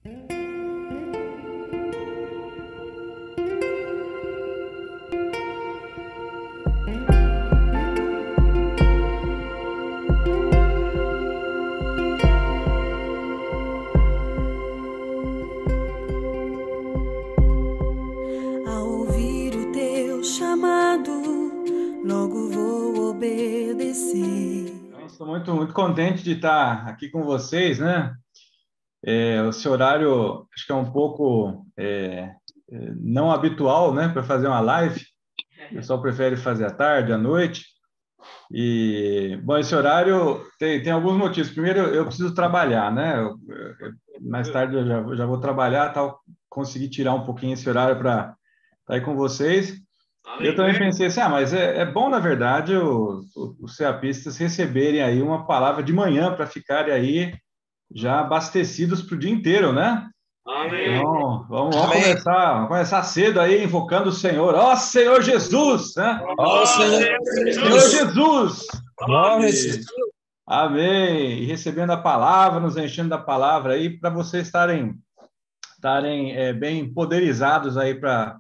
Ao ouvir o teu chamado, logo vou obedecer. Estou muito contente de estar aqui com vocês, né? O seu horário acho que é um pouco não habitual, né, para fazer uma live. O pessoal prefere fazer à tarde, à noite. E, bom, esse horário tem alguns motivos. Primeiro, eu preciso trabalhar, né? Mais tarde eu já vou trabalhar, tal, consegui tirar um pouquinho esse horário para estar aí com vocês. Eu também pensei assim, mas é bom, na verdade, os CAPistas receberem aí uma palavra de manhã para ficarem aí já abastecidos para o dia inteiro, né? Amém. Então, vamos Amém. começar cedo aí, invocando o Senhor. Ó Senhor Jesus, né? Ó Senhor Senhor Jesus. Jesus! Glória a E- Jesus. Amém! E recebendo a palavra, nos enchendo da palavra aí, para vocês estarem bem poderizados aí para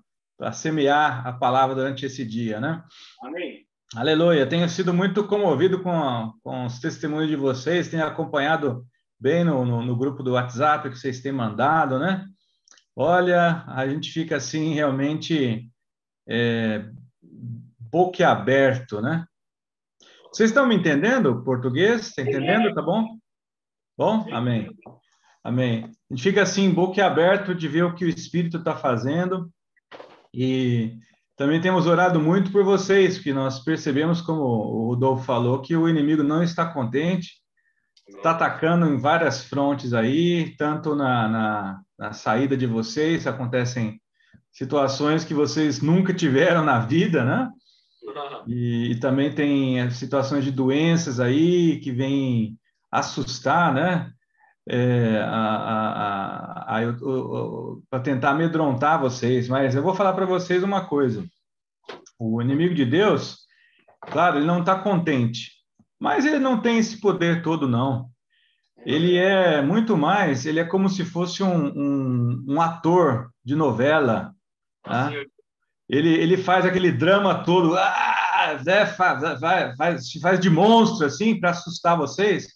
semear a palavra durante esse dia, né? Amém. Aleluia! Tenho sido muito comovido com os testemunhos de vocês, tenho acompanhado bem no grupo do WhatsApp que vocês têm mandado, né? Olha, a gente fica assim realmente boquiaberto, né? Vocês estão me entendendo? O português? Está entendendo? Tá bom? Bom? Amém. Amém. A gente fica assim, boquiaberto de ver o que o Espírito está fazendo. E também temos orado muito por vocês, que nós percebemos, como o Rodolfo falou, que o inimigo não está contente, está atacando em várias frontes aí, tanto na saída de vocês, acontecem situações que vocês nunca tiveram na vida, né? E também tem situações de doenças aí que vêm assustar, né? Para tentar amedrontar vocês. Mas eu vou falar para vocês uma coisa: o inimigo de Deus, claro, ele não está contente, mas ele não tem esse poder todo, não. Ele é muito mais, ele é como se fosse um ator de novela, tá? Ele faz aquele drama todo, faz de monstro, assim, para assustar vocês.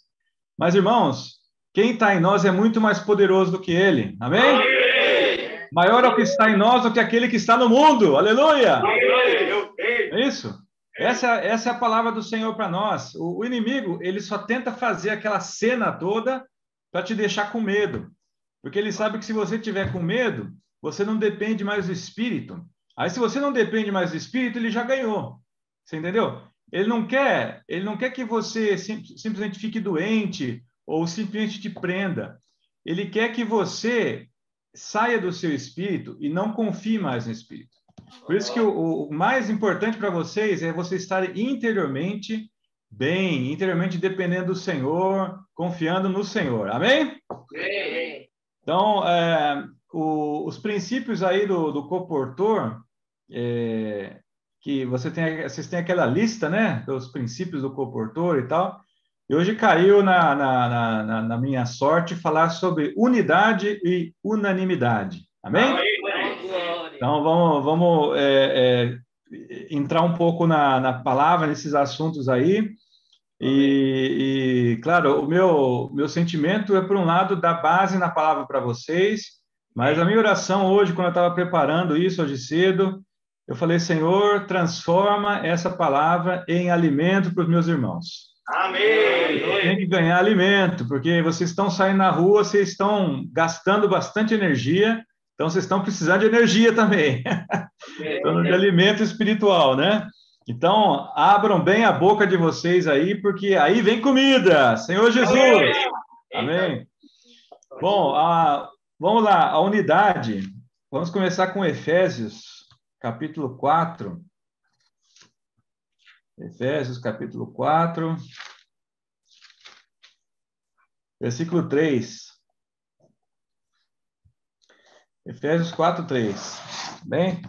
Mas, irmãos, quem está em nós é muito mais poderoso do que ele. Amém? Amém. Maior é o que está em nós do que aquele que está no mundo. Aleluia! Amém. É isso? Essa é a palavra do Senhor para nós. O inimigo, ele só tenta fazer aquela cena toda para te deixar com medo. Porque ele sabe que se você tiver com medo, você não depende mais do Espírito. Aí, se você não depende mais do Espírito, ele já ganhou. Você entendeu? Ele não quer que você simplesmente fique doente ou simplesmente te prenda. Ele quer que você saia do seu espírito e não confie mais no Espírito. Por isso que o mais importante para vocês é você estar interiormente bem, interiormente dependendo do Senhor, confiando no Senhor. Amém? Amém. Então, os princípios aí do coportor, que vocês têm aquela lista, né, dos princípios do coportor e tal, e hoje caiu na minha sorte falar sobre unidade e unanimidade. Amém? Então, vamos entrar um pouco na palavra, nesses assuntos aí. Claro, o meu sentimento é, por um lado, dar base na palavra para vocês, mas a minha oração hoje, quando eu estava preparando isso hoje cedo, eu falei: Senhor, transforma essa palavra em alimento para os meus irmãos. Amém. Tem que ganhar alimento, porque vocês estão saindo na rua, vocês estão gastando bastante energia, então vocês estão precisando de energia também, então, de alimento espiritual, né? Então, abram bem a boca de vocês aí, porque aí vem comida, Senhor Jesus. Amém. Bom, vamos lá, a unidade. Vamos começar com Efésios, capítulo 4. Efésios, capítulo 4, versículo 3. Efésios 4, 3. Bem?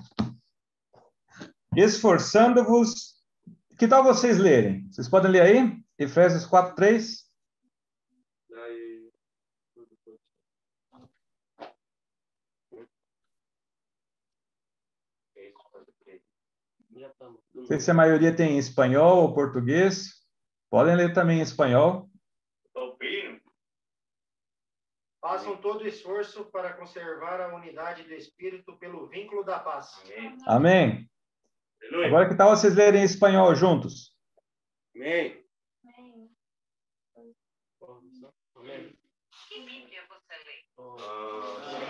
Esforçando-vos. Que tal vocês lerem? Vocês podem ler aí? Efésios 4, 3. Não sei se a maioria tem espanhol ou português. Podem ler também em espanhol. Façam todo esforço para conservar a unidade do Espírito pelo vínculo da paz. Amém. Agora, que tal vocês lerem em espanhol juntos? Amém. Amém. Que Bíblia você lê?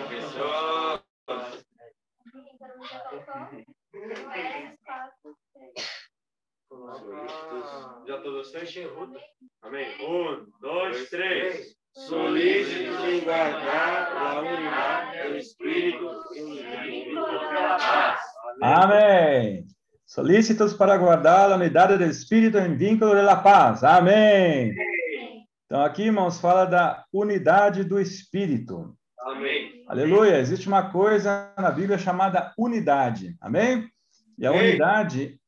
Pessoal. Já todos vocês? Amém. 1, 2, 3. Solícitos em guardar a unidade do Espírito e o vínculo da paz. Amém. Solícitos para guardar a unidade do Espírito em vínculo da paz. Amém. Então, aqui, irmãos, fala da unidade do Espírito. Amém. Aleluia. Existe uma coisa na Bíblia chamada unidade. Amém? E a unidade,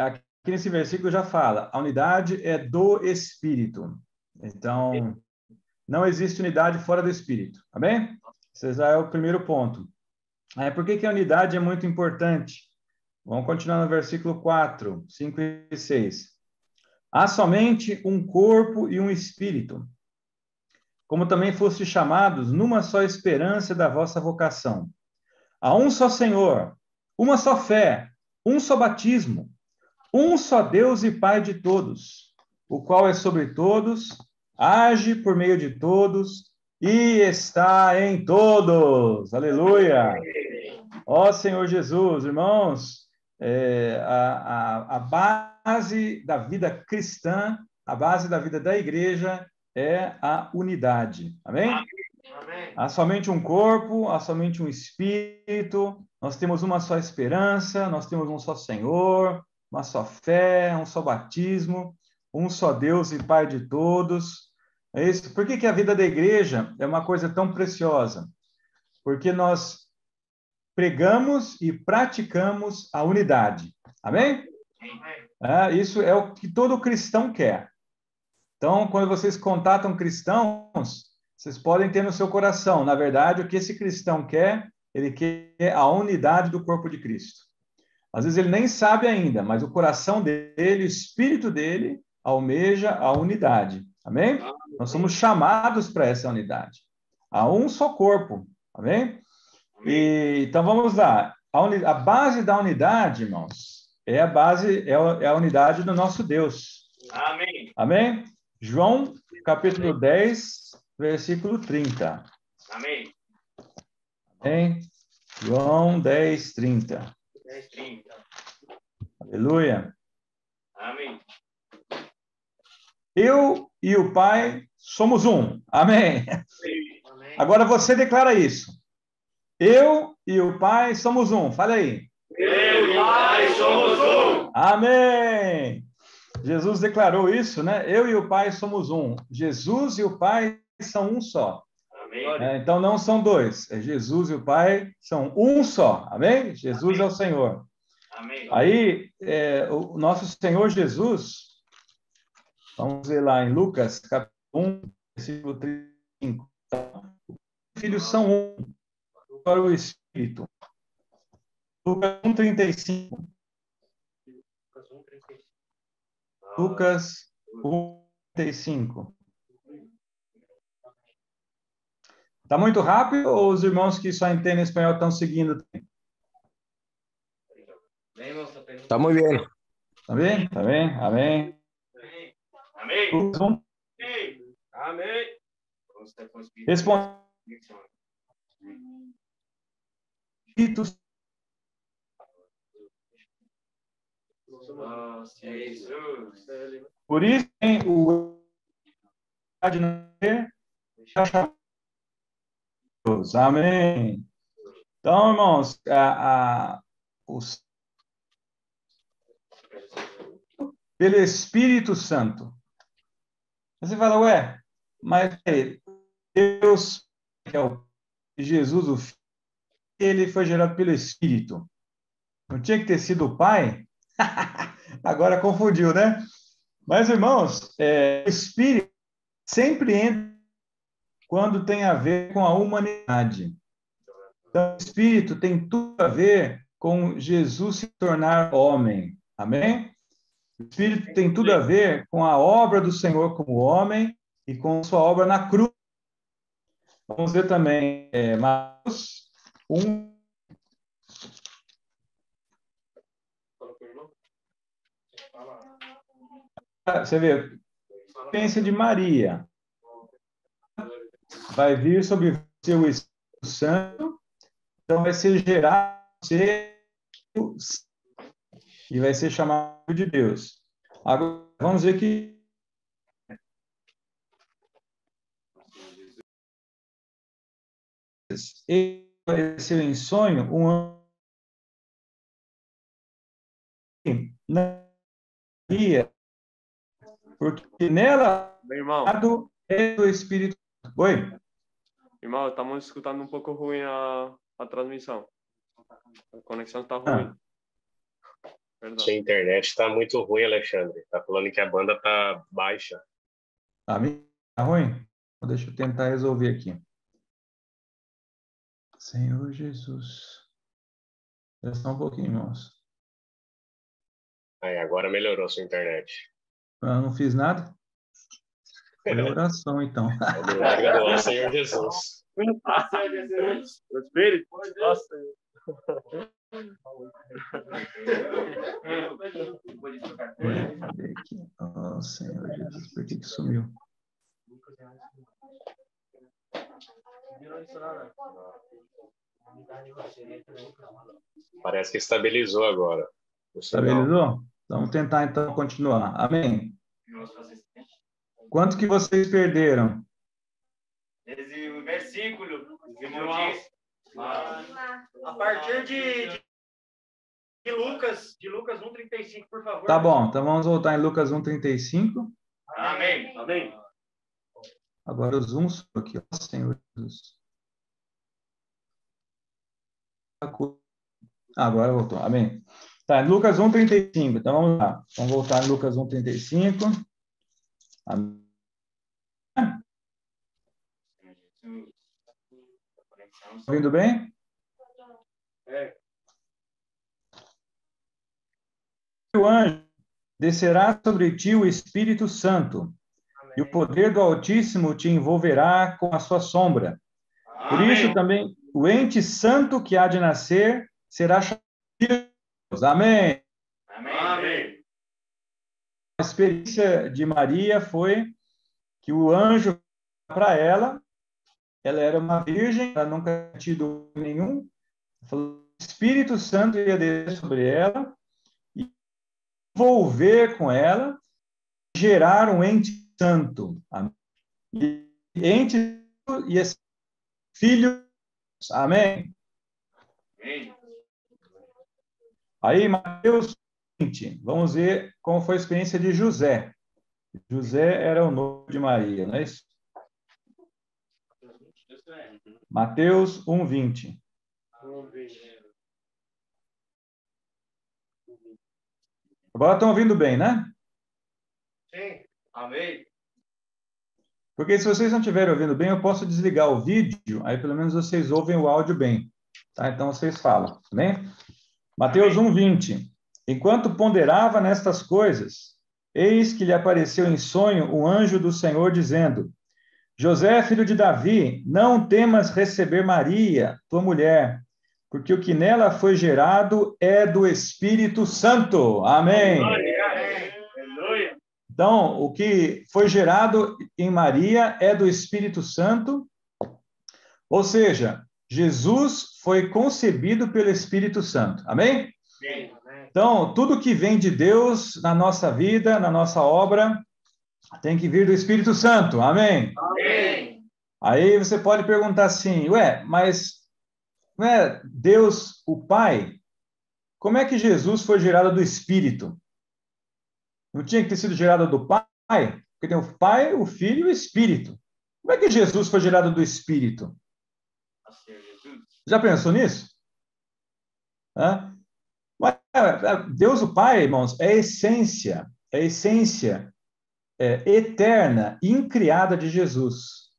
aqui nesse versículo já fala, a unidade é do Espírito. Então, não existe unidade fora do Espírito. Amém? Esse já é o primeiro ponto. Por que a unidade é muito importante? Vamos continuar no versículo 4, 5 e 6. Há somente um corpo e um espírito, como também foste chamados numa só esperança da vossa vocação. Há um só Senhor, uma só fé, um só batismo, um só Deus e Pai de todos, o qual é sobre todos, age por meio de todos e está em todos. Aleluia! Ó Senhor Jesus, irmãos, a base da vida cristã, a base da vida da igreja é a unidade. Amém? Amém. Há somente um corpo, há somente um espírito, nós temos uma só esperança, nós temos um só Senhor, uma só fé, um só batismo, um só Deus e Pai de todos. É isso. Por que a vida da igreja é uma coisa tão preciosa? Porque nós pregamos e praticamos a unidade. Amém? Isso é o que todo cristão quer. Então, quando vocês contatam cristãos, vocês podem ter no seu coração, na verdade, o que esse cristão quer, ele quer a unidade do corpo de Cristo. Às vezes ele nem sabe ainda, mas o coração dele, o espírito dele, almeja a unidade. Amém? Nós somos chamados para essa unidade. Há um só corpo. Amém? Então, vamos lá. A base da unidade, irmãos, é a unidade do nosso Deus. Amém. Amém? João, capítulo 10, versículo 30. Amém. Amém? João 10, 30. 10, 30. Aleluia. Amém. Eu e o Pai somos um. Amém? Amém. Agora você declara isso. Eu e o Pai somos um. Fala aí. Eu e o Pai somos um. Amém! Jesus declarou isso, né? Eu e o Pai somos um. Jesus e o Pai são um só. Amém. Então não são dois. Jesus e o Pai são um só. Amém? Jesus é o Senhor. Amém. Aí, o nosso Senhor Jesus, vamos ver lá em Lucas, capítulo 1, versículo 35. Os filhos são um para o Espírito. Lucas 1:35. Lucas 1:35. Está muito rápido ou os irmãos que só entendem espanhol estão seguindo? Está muy bien. Está bem? Está bem? Amém. Amém. Lucas 1. Amém. Responde. Jesus. Por isso, o de não ter, amém. Então, irmãos, pelo Espírito Santo. Você fala, ué, mas Deus, que é o Jesus, o Filho, ele foi gerado pelo Espírito. Não tinha que ter sido o Pai? Agora confundiu, né? Mas, irmãos, o Espírito sempre entra quando tem a ver com a humanidade. Então, o Espírito tem tudo a ver com Jesus se tornar homem. Amém? O Espírito tem tudo a ver com a obra do Senhor como homem e com sua obra na cruz. Vamos ver também Mateus 1. Você vê, a experiência de Maria. Vai vir sobre você o Espírito Santo, então vai ser gerado e vai ser chamado de Deus. Agora, vamos ver que ele apareceu em sonho Maria, porque nela Meu irmão, é do Espírito. Oi? irmão, estamos escutando um pouco ruim a transmissão. A conexão está ruim. Perdão. Sua internet está muito ruim, Alexandre. Está falando que a banda está baixa. Tá ruim? Deixa eu tentar resolver aqui. Senhor Jesus. Espera só um pouquinho, irmãos. Aí, agora melhorou a sua internet. Eu não fiz nada? Foi oração, então. É o milagre do nosso Senhor Jesus. O Espírito? Nossa. Cadê aqui? Oh, Senhor Jesus, por que sumiu? Parece que estabilizou agora. Estabilizou? Vamos tentar, então, continuar. Amém? Quanto que vocês perderam? Esse versículo, a partir de Lucas 1:35, por favor. Tá bom, então vamos voltar em Lucas 1:35. Amém. Amém. Agora o zoom aqui, ó, Senhor Jesus. Agora voltou, amém. Tá, Lucas 1:35, então vamos lá. Vamos voltar em Lucas 1:35. Amém. Ouvindo bem? O anjo descerá sobre ti o Espírito Santo, e o poder do Altíssimo te envolverá com a sua sombra. Por isso também o ente santo que há de nascer será chamado de Deus. Amém. Amém. A experiência de Maria foi que o anjo para ela era uma virgem, ela nunca tinha tido nenhum, falou, o Espírito Santo ia descer sobre ela e envolver com ela, gerar um ente santo. Amém. E ente ia ser filho. Amém. Amém. Aí, Mateus 20, vamos ver como foi a experiência de José. José era o noivo de Maria, não é isso? Mateus 1:20. Agora estão ouvindo bem, né? Sim. Amém. Porque se vocês não estiverem ouvindo bem, eu posso desligar o vídeo, aí pelo menos vocês ouvem o áudio bem. Tá? Então vocês falam, né? Mateus 1:20. Enquanto ponderava nestas coisas, eis que lhe apareceu em sonho o anjo do Senhor, dizendo: José, filho de Davi, não temas receber Maria, tua mulher, porque o que nela foi gerado é do Espírito Santo. Amém. Então, o que foi gerado em Maria é do Espírito Santo, ou seja, Jesus foi concebido pelo Espírito Santo. Amém? Então, tudo que vem de Deus na nossa vida, na nossa obra, tem que vir do Espírito Santo. Amém? Amém. Aí você pode perguntar assim, mas não é Deus o Pai? Como é que Jesus foi gerado do Espírito? Não tinha que ter sido gerado do Pai? Porque tem o Pai, o Filho e o Espírito. Como é que Jesus foi gerado do Espírito? Já pensou nisso? Deus o Pai, irmãos, é a essência eterna, incriada de Jesus.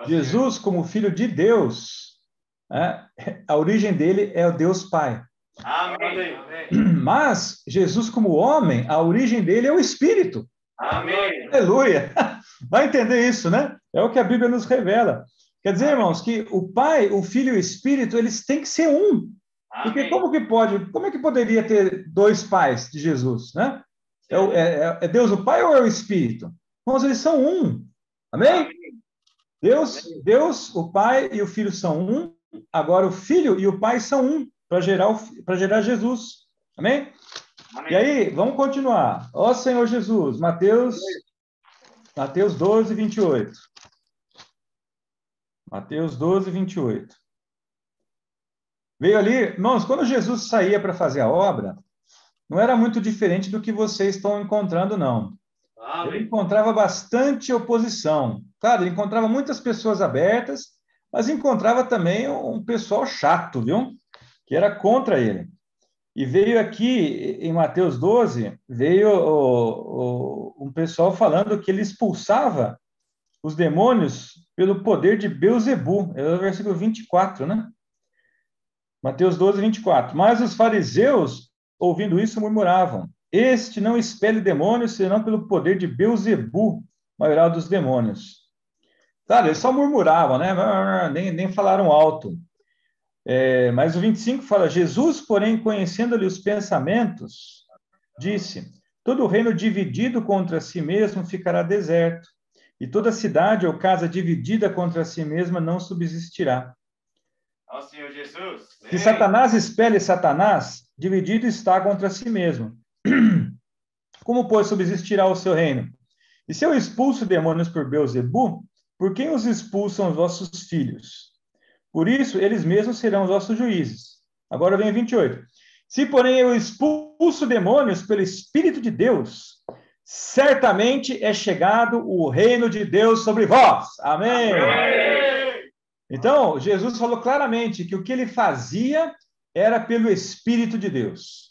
Jesus, como Filho de Deus, a origem dele é o Deus Pai. Amém. Mas Jesus, como homem, a origem dele é o Espírito. Amém. Aleluia! Vai entender isso, né? É o que a Bíblia nos revela. Quer dizer, irmãos, que o Pai, o Filho e o Espírito, eles têm que ser um. Porque como é que poderia ter dois pais de Jesus, né? É Deus o Pai ou é o Espírito? Irmãos, eles são um. Amém? Deus, o Pai e o Filho são um. Agora o Filho e o Pai são um para gerar Jesus. Amém? E aí, vamos continuar. Ó Senhor Jesus, Mateus 12, 28. Mateus 12, 28. Veio ali, irmãos, quando Jesus saía para fazer a obra, não era muito diferente do que vocês estão encontrando, não. Ele encontrava bastante oposição. Claro, ele encontrava muitas pessoas abertas, mas encontrava também um pessoal chato, viu? Que era contra ele. E veio aqui, em Mateus 12, veio um pessoal falando que ele expulsava os demônios pelo poder de Beelzebu. É o versículo 24, né? Mateus 12, 24. Mas os fariseus, ouvindo isso, murmuravam: este não expele demônios, senão pelo poder de Beelzebu, maioral dos demônios. Claro, eles só murmuravam, né? Nem falaram alto. Mas o 25 fala: Jesus, porém, conhecendo-lhe os pensamentos, disse: todo reino dividido contra si mesmo ficará deserto, e toda cidade ou casa dividida contra si mesma não subsistirá. Ó Senhor Jesus. Se Satanás expele Satanás, dividido está contra si mesmo. Como, pois, subsistirá o seu reino? E se eu expulso demônios por Beelzebu, por quem os expulsam os vossos filhos? Por isso, eles mesmos serão os vossos juízes. Agora vem 28. Se, porém, eu expulso demônios pelo Espírito de Deus, certamente é chegado o reino de Deus sobre vós. Amém. Então, Jesus falou claramente que o que ele fazia era pelo Espírito de Deus.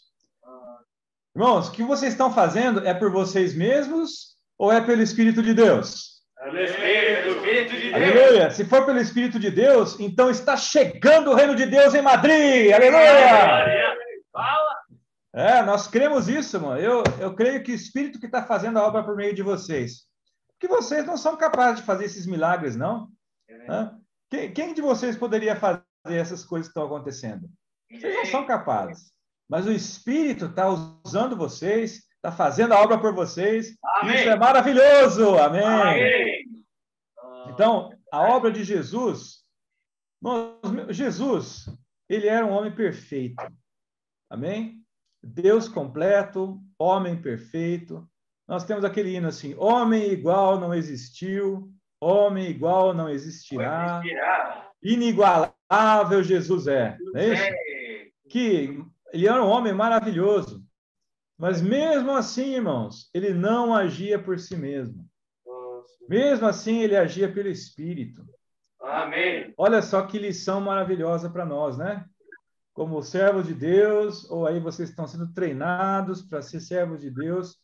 Irmãos, o que vocês estão fazendo é por vocês mesmos ou é pelo Espírito de Deus? Pelo Espírito de Deus. Aleluia! Se for pelo Espírito de Deus, então está chegando o reino de Deus em Madrid. Aleluia! Nós cremos isso, mano. Eu creio que o Espírito que está fazendo a obra por meio de vocês. Porque vocês não são capazes de fazer esses milagres, não? Quem de vocês poderia fazer essas coisas que estão acontecendo? Vocês não são capazes. Mas o Espírito está usando vocês, está fazendo a obra por vocês. Amém. Isso é maravilhoso. Amém. Amém. Então, a obra de Jesus, Jesus, ele era um homem perfeito. Amém? Deus completo, homem perfeito. Nós temos aquele hino assim: homem igual não existiu, homem igual não existirá. Inigualável Jesus é. Não é isso? Que ele era um homem maravilhoso. Mas mesmo assim, irmãos, ele não agia por si mesmo. Mesmo assim, ele agia pelo Espírito. Amém. Olha só que lição maravilhosa para nós, né? Como servos de Deus, ou aí vocês estão sendo treinados para ser servos de Deus.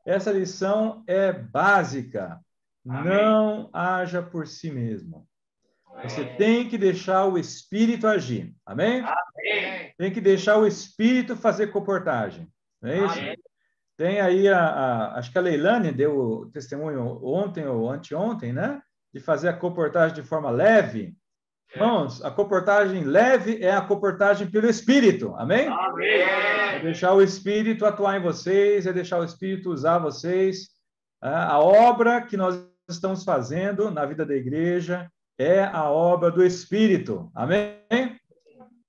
Essa lição é básica. Amém. Não haja por si mesmo. Você tem que deixar o Espírito agir. Amém? Amém. Tem que deixar o Espírito fazer comportagem. Não é isso? Amém. Tem aí, acho que a Leilane deu o testemunho ontem ou anteontem, né? De fazer a comportagem de forma leve. Irmãos, a comportagem leve é a comportagem pelo Espírito. Amém? Amém. É deixar o Espírito atuar em vocês, é deixar o Espírito usar vocês. A obra que nós estamos fazendo na vida da igreja é a obra do Espírito. Amém?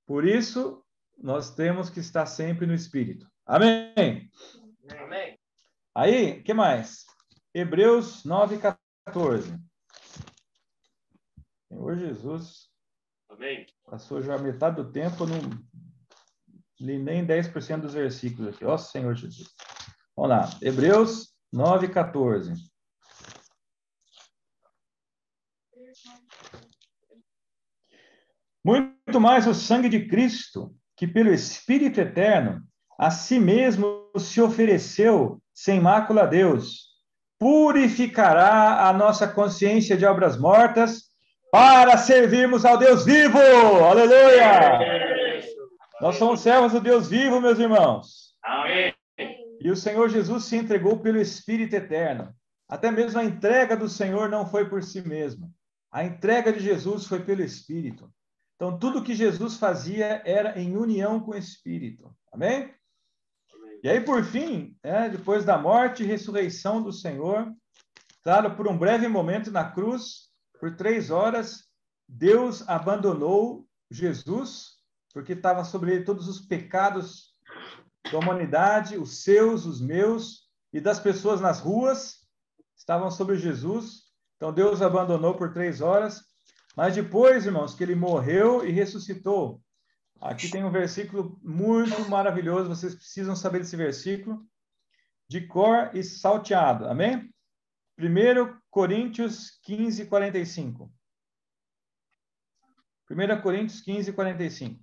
Por isso, nós temos que estar sempre no Espírito. Amém? Amém. Aí, o que mais? Hebreus 9:14. Senhor Jesus. Amém. Passou já metade do tempo, não li nem 10% dos versículos aqui. Ó Senhor Jesus. Vamos lá. Hebreus 9:14. Muito mais o sangue de Cristo, que pelo Espírito eterno, a si mesmo se ofereceu sem mácula a Deus, purificará a nossa consciência de obras mortas para servirmos ao Deus vivo. Aleluia! Nós somos servos do Deus vivo, meus irmãos. Amém. E o Senhor Jesus se entregou pelo Espírito eterno. Até mesmo a entrega do Senhor não foi por si mesmo. A entrega de Jesus foi pelo Espírito. Então, tudo que Jesus fazia era em união com o Espírito. Amém? E aí, por fim, depois da morte e ressurreição do Senhor, claro, por um breve momento na cruz, por 3 horas, Deus abandonou Jesus, porque estava sobre ele todos os pecados da humanidade, os seus, os meus, e das pessoas nas ruas, estavam sobre Jesus. Então, Deus abandonou por 3 horas. Mas depois, irmãos, que ele morreu e ressuscitou, aqui tem um versículo muito maravilhoso, vocês precisam saber desse versículo, de cor e salteado, amém? 1 Coríntios 15, 45. 1 Coríntios 15, 45.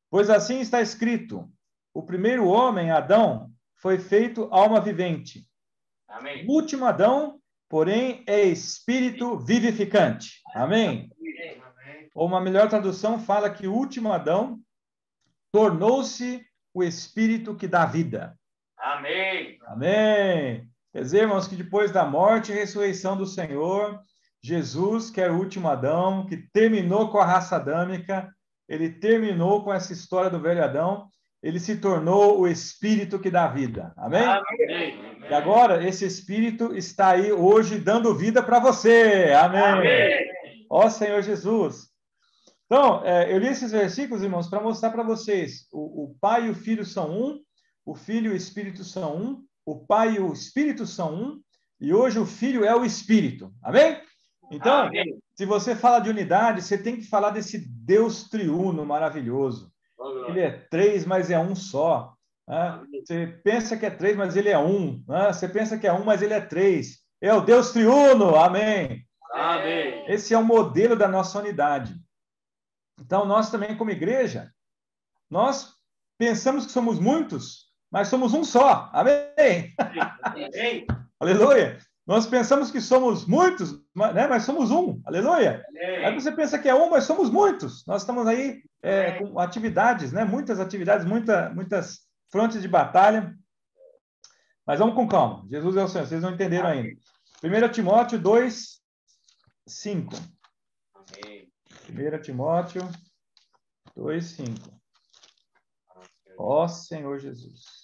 Pois assim está escrito, o primeiro homem, Adão, foi feito alma vivente. Amém. O último Adão, porém, é espírito vivificante. Amém? Ou uma melhor tradução fala que o último Adão tornou-se o espírito que dá vida. Amém. Amém. Quer dizer, irmãos, que depois da morte e ressurreição do Senhor, Jesus, que era o último Adão, que terminou com a raça adâmica, ele terminou com essa história do velho Adão, ele se tornou o espírito que dá vida. Amém? Amém. E agora, esse espírito está aí hoje dando vida para você. Amém. Amém. Ó Senhor Jesus. Então, eu li esses versículos, irmãos, para mostrar para vocês. O Pai e o Filho são um, o Filho e o Espírito são um, o Pai e o Espírito são um, e hoje o Filho é o Espírito. Amém? Então, Amém. Se você fala de unidade, você tem que falar desse Deus triuno maravilhoso. Ele é 3, mas é um só. Né? Você pensa que é 3, mas ele é um. Né? Você pensa que é 1, mas ele é 3. É o Deus triuno. Amém. Amém. Esse é o modelo da nossa unidade. Então, nós também, como igreja, nós pensamos que somos muitos, mas somos um só. Amém. Amém. Aleluia. Nós pensamos que somos muitos, né? Mas somos um. Aleluia. Aí você pensa que é um, mas somos muitos. Nós estamos aí com atividades, né? Muitas atividades, muitas frontes de batalha. Mas vamos com calma. Jesus é o Senhor. Vocês não entenderam ainda. 1 Timóteo 2, 5. 1 Timóteo 2, 5. Ó Senhor Jesus.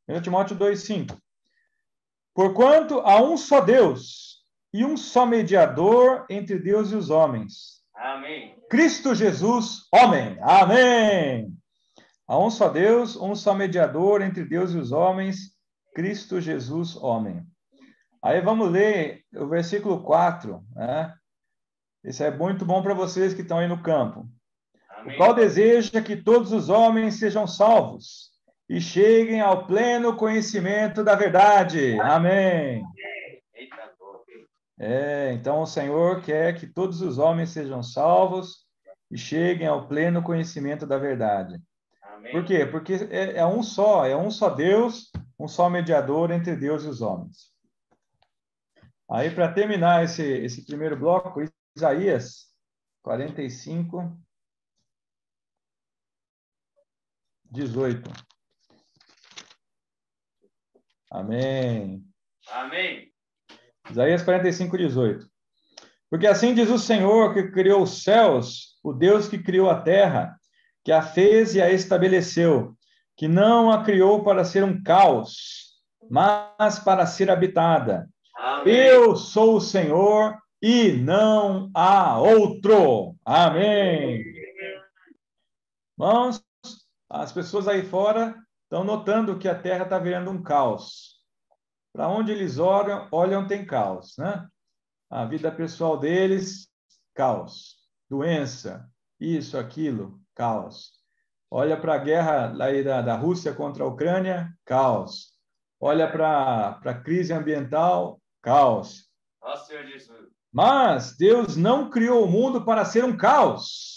1 Timóteo 2, 5. Porquanto há um só Deus e um só mediador entre Deus e os homens. Amém. Cristo Jesus, homem. Amém. Há um só Deus, um só mediador entre Deus e os homens. Cristo Jesus, homem. Aí vamos ler o versículo 4. Né? Esse é muito bom para vocês que estão aí no campo. Amém. O qual deseja que todos os homens sejam salvos e cheguem ao pleno conhecimento da verdade. Amém. Então o Senhor quer que todos os homens sejam salvos e cheguem ao pleno conhecimento da verdade. Amém. Por quê? Porque é um só Deus, um só mediador entre Deus e os homens. Aí, para terminar esse primeiro bloco, Isaías 45, 18. Amém. Amém. Isaías 45, 18. Porque assim diz o Senhor que criou os céus, o Deus que criou a terra, que a fez e a estabeleceu, que não a criou para ser um caos, mas para ser habitada. Amém. Eu sou o Senhor e não há outro. Amém. Irmãos, as pessoas aí fora estão notando que a terra está virando um caos. Para onde eles olham tem caos, né? A vida pessoal deles, caos. Doença, isso, aquilo, caos. Olha para a guerra aí da Rússia contra a Ucrânia, caos. Olha para a crise ambiental, caos. Nossa, Senhor Jesus. Mas Deus não criou o mundo para ser um caos.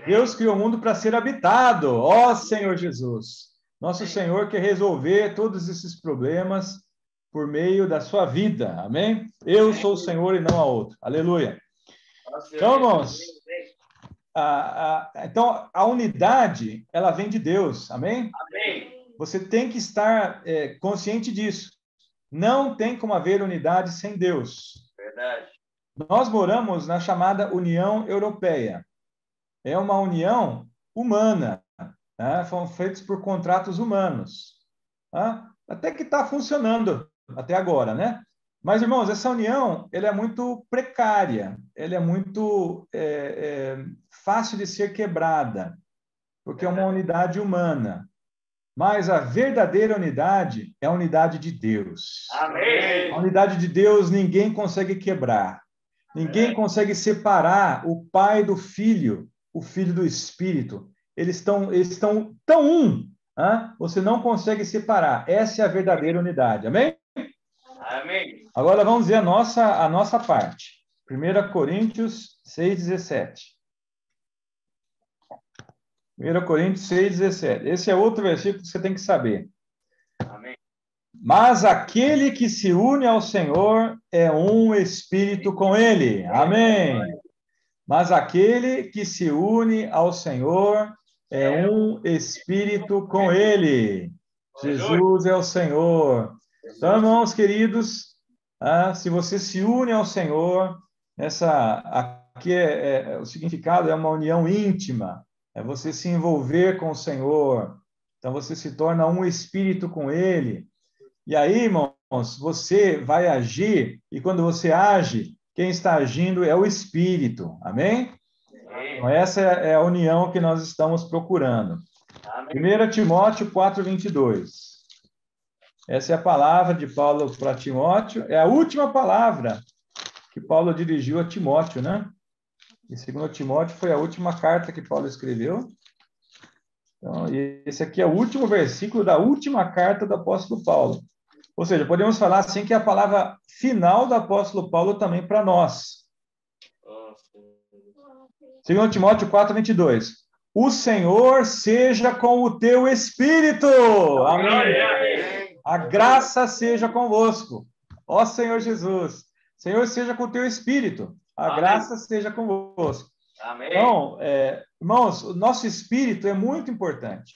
Deus criou o mundo para ser habitado. Ó Senhor Jesus. Nosso Senhor quer resolver todos esses problemas por meio da sua vida. Amém? Eu sou o Senhor e não há outro. Aleluia. Então, irmãos, então a unidade, ela vem de Deus. Amém? Amém. Você tem que estar consciente disso. Não tem como haver unidade sem Deus. Verdade. Nós moramos na chamada União Europeia. É uma união humana, né? Foram feitos por contratos humanos. Tá? Até que está funcionando até agora, né? Mas, irmãos, essa união, ela é muito precária, ela é muito fácil de ser quebrada, porque é uma unidade humana. Mas a verdadeira unidade é a unidade de Deus. Amém. A unidade de Deus ninguém consegue quebrar. Ninguém consegue separar o Pai do Filho, o Filho do Espírito. Eles estão tão um, hein? Você não consegue separar. Essa é a verdadeira unidade. Amém? Amém. Agora vamos ver a nossa parte. 1 Coríntios 6,17. 1 Coríntios 6,17. Esse é outro versículo que você tem que saber. Amém. Mas aquele que se une ao Senhor é um espírito com ele. Amém. Mas aquele que se une ao Senhor é um espírito com ele. Jesus é o Senhor. Então, irmãos queridos, se você se une ao Senhor, aqui o significado é uma união íntima, é você se envolver com o Senhor. Então, você se torna um espírito com ele. E aí, irmãos, você vai agir, e quando você age, quem está agindo é o Espírito. Amém? Então, essa é a união que nós estamos procurando. Amém. 1 Timóteo 4:22. Essa é a palavra de Paulo para Timóteo. É a última palavra que Paulo dirigiu a Timóteo, né? E 2 Timóteo foi a última carta que Paulo escreveu. Então, esse aqui é o último versículo da última carta do apóstolo Paulo. Ou seja, podemos falar assim que é a palavra final do apóstolo Paulo também para nós. 2 Timóteo 4:22. O Senhor seja com o teu espírito. Amém. A graça seja convosco. Ó Senhor Jesus. Senhor seja com o teu espírito. A Amém. Graça seja convosco. Amém. Então, irmãos, o nosso espírito é muito importante.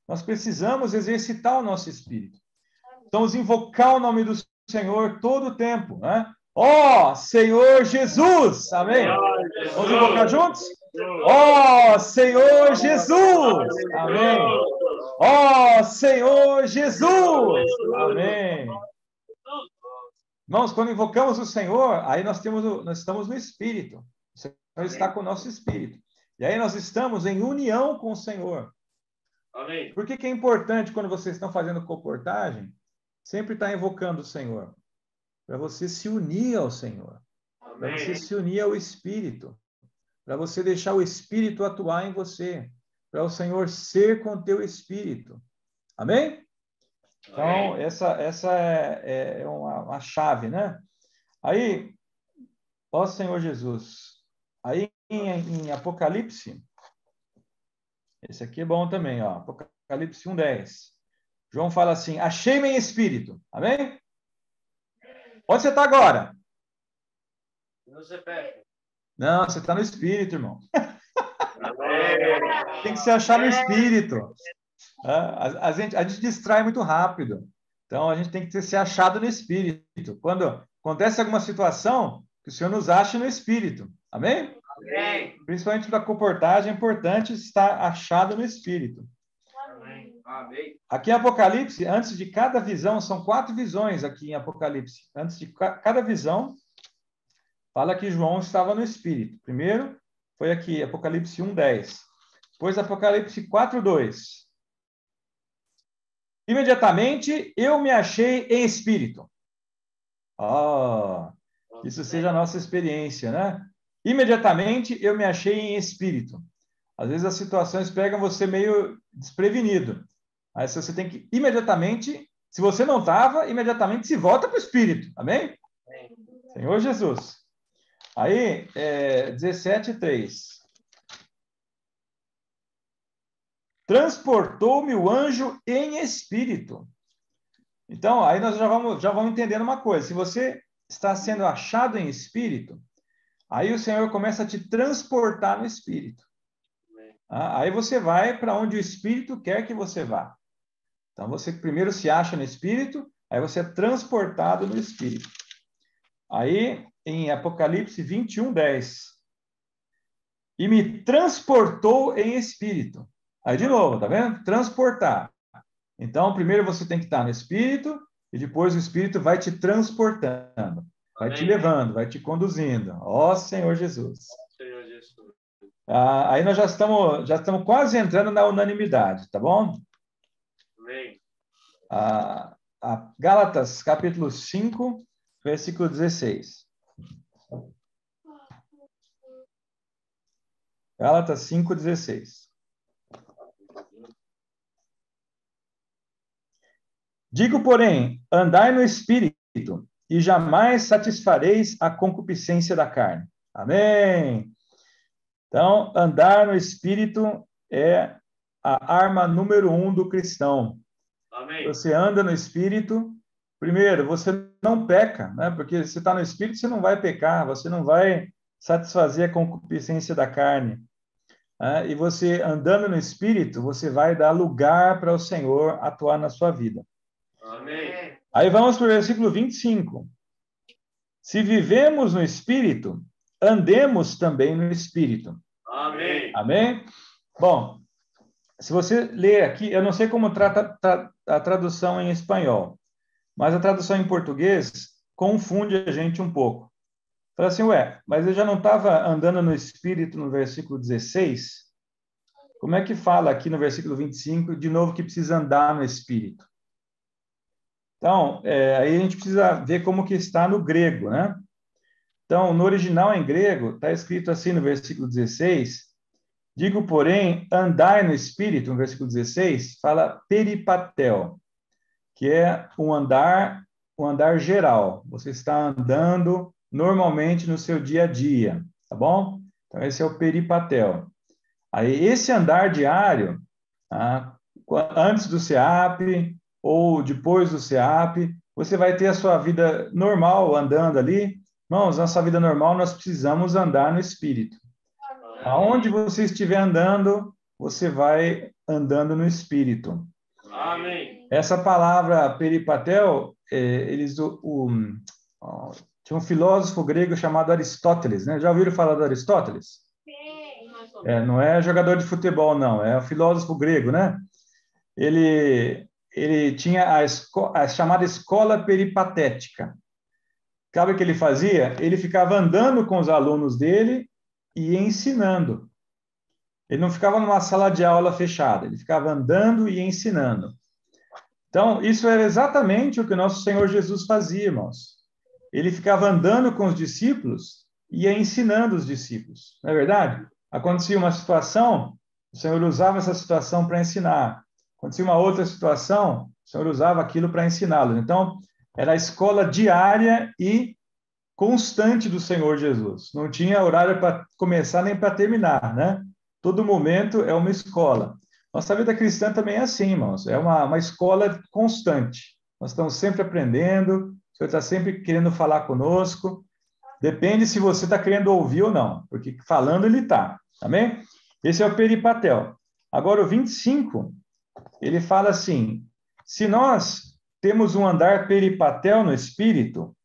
Nós precisamos exercitar o nosso espírito. Vamos invocar o nome do Senhor todo o tempo, né? Ó Senhor Jesus, amém? Vamos invocar juntos? Ó Senhor Jesus, amém? Ó Senhor Jesus, amém? Irmãos, quando invocamos o Senhor, aí nós estamos no Espírito. O Senhor está com o nosso Espírito. E aí nós estamos em união com o Senhor. Amém. Por que é importante quando vocês estão fazendo comportagem? Sempre está invocando o Senhor, para você se unir ao Senhor, para você se unir ao Espírito, para você deixar o Espírito atuar em você, para o Senhor ser com o teu Espírito. Amém? Então, essa é uma chave, né? Aí, ó Senhor Jesus, aí em Apocalipse, esse aqui é bom também, ó, Apocalipse 1:10. João fala assim, achei-me em espírito. Amém? Onde você está agora? No CPF. Não, você está no espírito, irmão. Tem que se achar no espírito. A gente distrai muito rápido. Então, a gente tem que ter se achado no espírito. Quando acontece alguma situação, que o Senhor nos ache no espírito. Amém? Amém. Principalmente para a comportagem, é importante estar achado no espírito. Amém. Aqui em Apocalipse, antes de cada visão, são 4 visões aqui em Apocalipse. Antes de cada visão, fala que João estava no Espírito. Primeiro foi aqui, Apocalipse 1:10. Depois Apocalipse 4:2. Imediatamente eu me achei em Espírito. Isso seja a nossa experiência, né? Imediatamente eu me achei em Espírito. Às vezes as situações pegam você meio desprevenido. Aí você tem que imediatamente, se você não estava, imediatamente se volta para o Espírito. Amém? Amém? Senhor Jesus. Aí, 17:3. Transportou-me o anjo em espírito Então, aí nós já vamos entendendo uma coisa. Se você está sendo achado em espírito, aí o Senhor começa a te transportar no espírito. Aí você vai para onde o espírito quer que você vá. Então, você primeiro se acha no espírito, aí você é transportado no espírito. Aí, em Apocalipse 21:10, e me transportou em espírito. Aí, de novo, tá vendo? Transportar. Então, primeiro você tem que estar no espírito, e depois o espírito vai te transportando, vai te levando, vai te conduzindo. Ó Senhor Jesus. Senhor Jesus. Aí nós já estamos quase entrando na unanimidade, tá bom? Amém. Gálatas, capítulo 5, versículo 16. Gálatas 5:16. Digo, porém, andai no espírito, e jamais satisfareis a concupiscência da carne. Amém. Então, andar no espírito é a arma número 1 do cristão. Amém. Você anda no espírito, primeiro, você não peca, né? Porque você está no espírito, você não vai pecar, você não vai satisfazer a concupiscência da carne. Né? E você, andando no espírito, você vai dar lugar para o Senhor atuar na sua vida. Amém. Aí vamos para o versículo 25. Se vivemos no espírito, andemos também no espírito. Amém. Amém? Bom, se você ler aqui, eu não sei como trata a tradução em espanhol, mas a tradução em português confunde a gente um pouco. Fala assim, mas eu já não estava andando no espírito no versículo 16? Como é que fala aqui no versículo 25, de novo, que precisa andar no espírito? Então, aí a gente precisa ver como que está no grego, né? Então, no original em grego, está escrito assim no versículo 16, digo, porém, andai no espírito, no versículo 16, fala peripatel, que é um andar geral. Você está andando normalmente no seu dia a dia, tá bom? Então, esse é o peripatel. Aí, esse andar diário, antes do SEAP ou depois do SEAP, você vai ter a sua vida normal andando ali. Irmãos, nossa vida normal, nós precisamos andar no espírito. Aonde você estiver andando, você vai andando no espírito. Amém. Essa palavra peripatel, tinha um filósofo grego chamado Aristóteles, né? Já ouviram falar do Aristóteles? Sim. Não é jogador de futebol, não. É um filósofo grego, né? Ele tinha a chamada escola peripatética. Sabe o que ele fazia? Ele ficava andando com os alunos dele e ensinando. Ele não ficava numa sala de aula fechada, ele ficava andando e ensinando. Então, isso era exatamente o que o nosso Senhor Jesus fazia, irmãos. Ele ficava andando com os discípulos e ia ensinando os discípulos. Não é verdade? Acontecia uma situação, o Senhor usava essa situação para ensinar. Acontecia uma outra situação, o Senhor usava aquilo para ensiná-los. Então, era a escola diária e constante do Senhor Jesus. Não tinha horário para começar nem para terminar, né? Todo momento é uma escola. Nossa vida cristã também é assim, irmãos. É uma escola constante. Nós estamos sempre aprendendo, o Senhor está sempre querendo falar conosco. Depende se você está querendo ouvir ou não, porque falando ele está. Amém? Esse é o peripatel. Agora, o 25, ele fala assim, se nós temos um andar peripatel no espírito,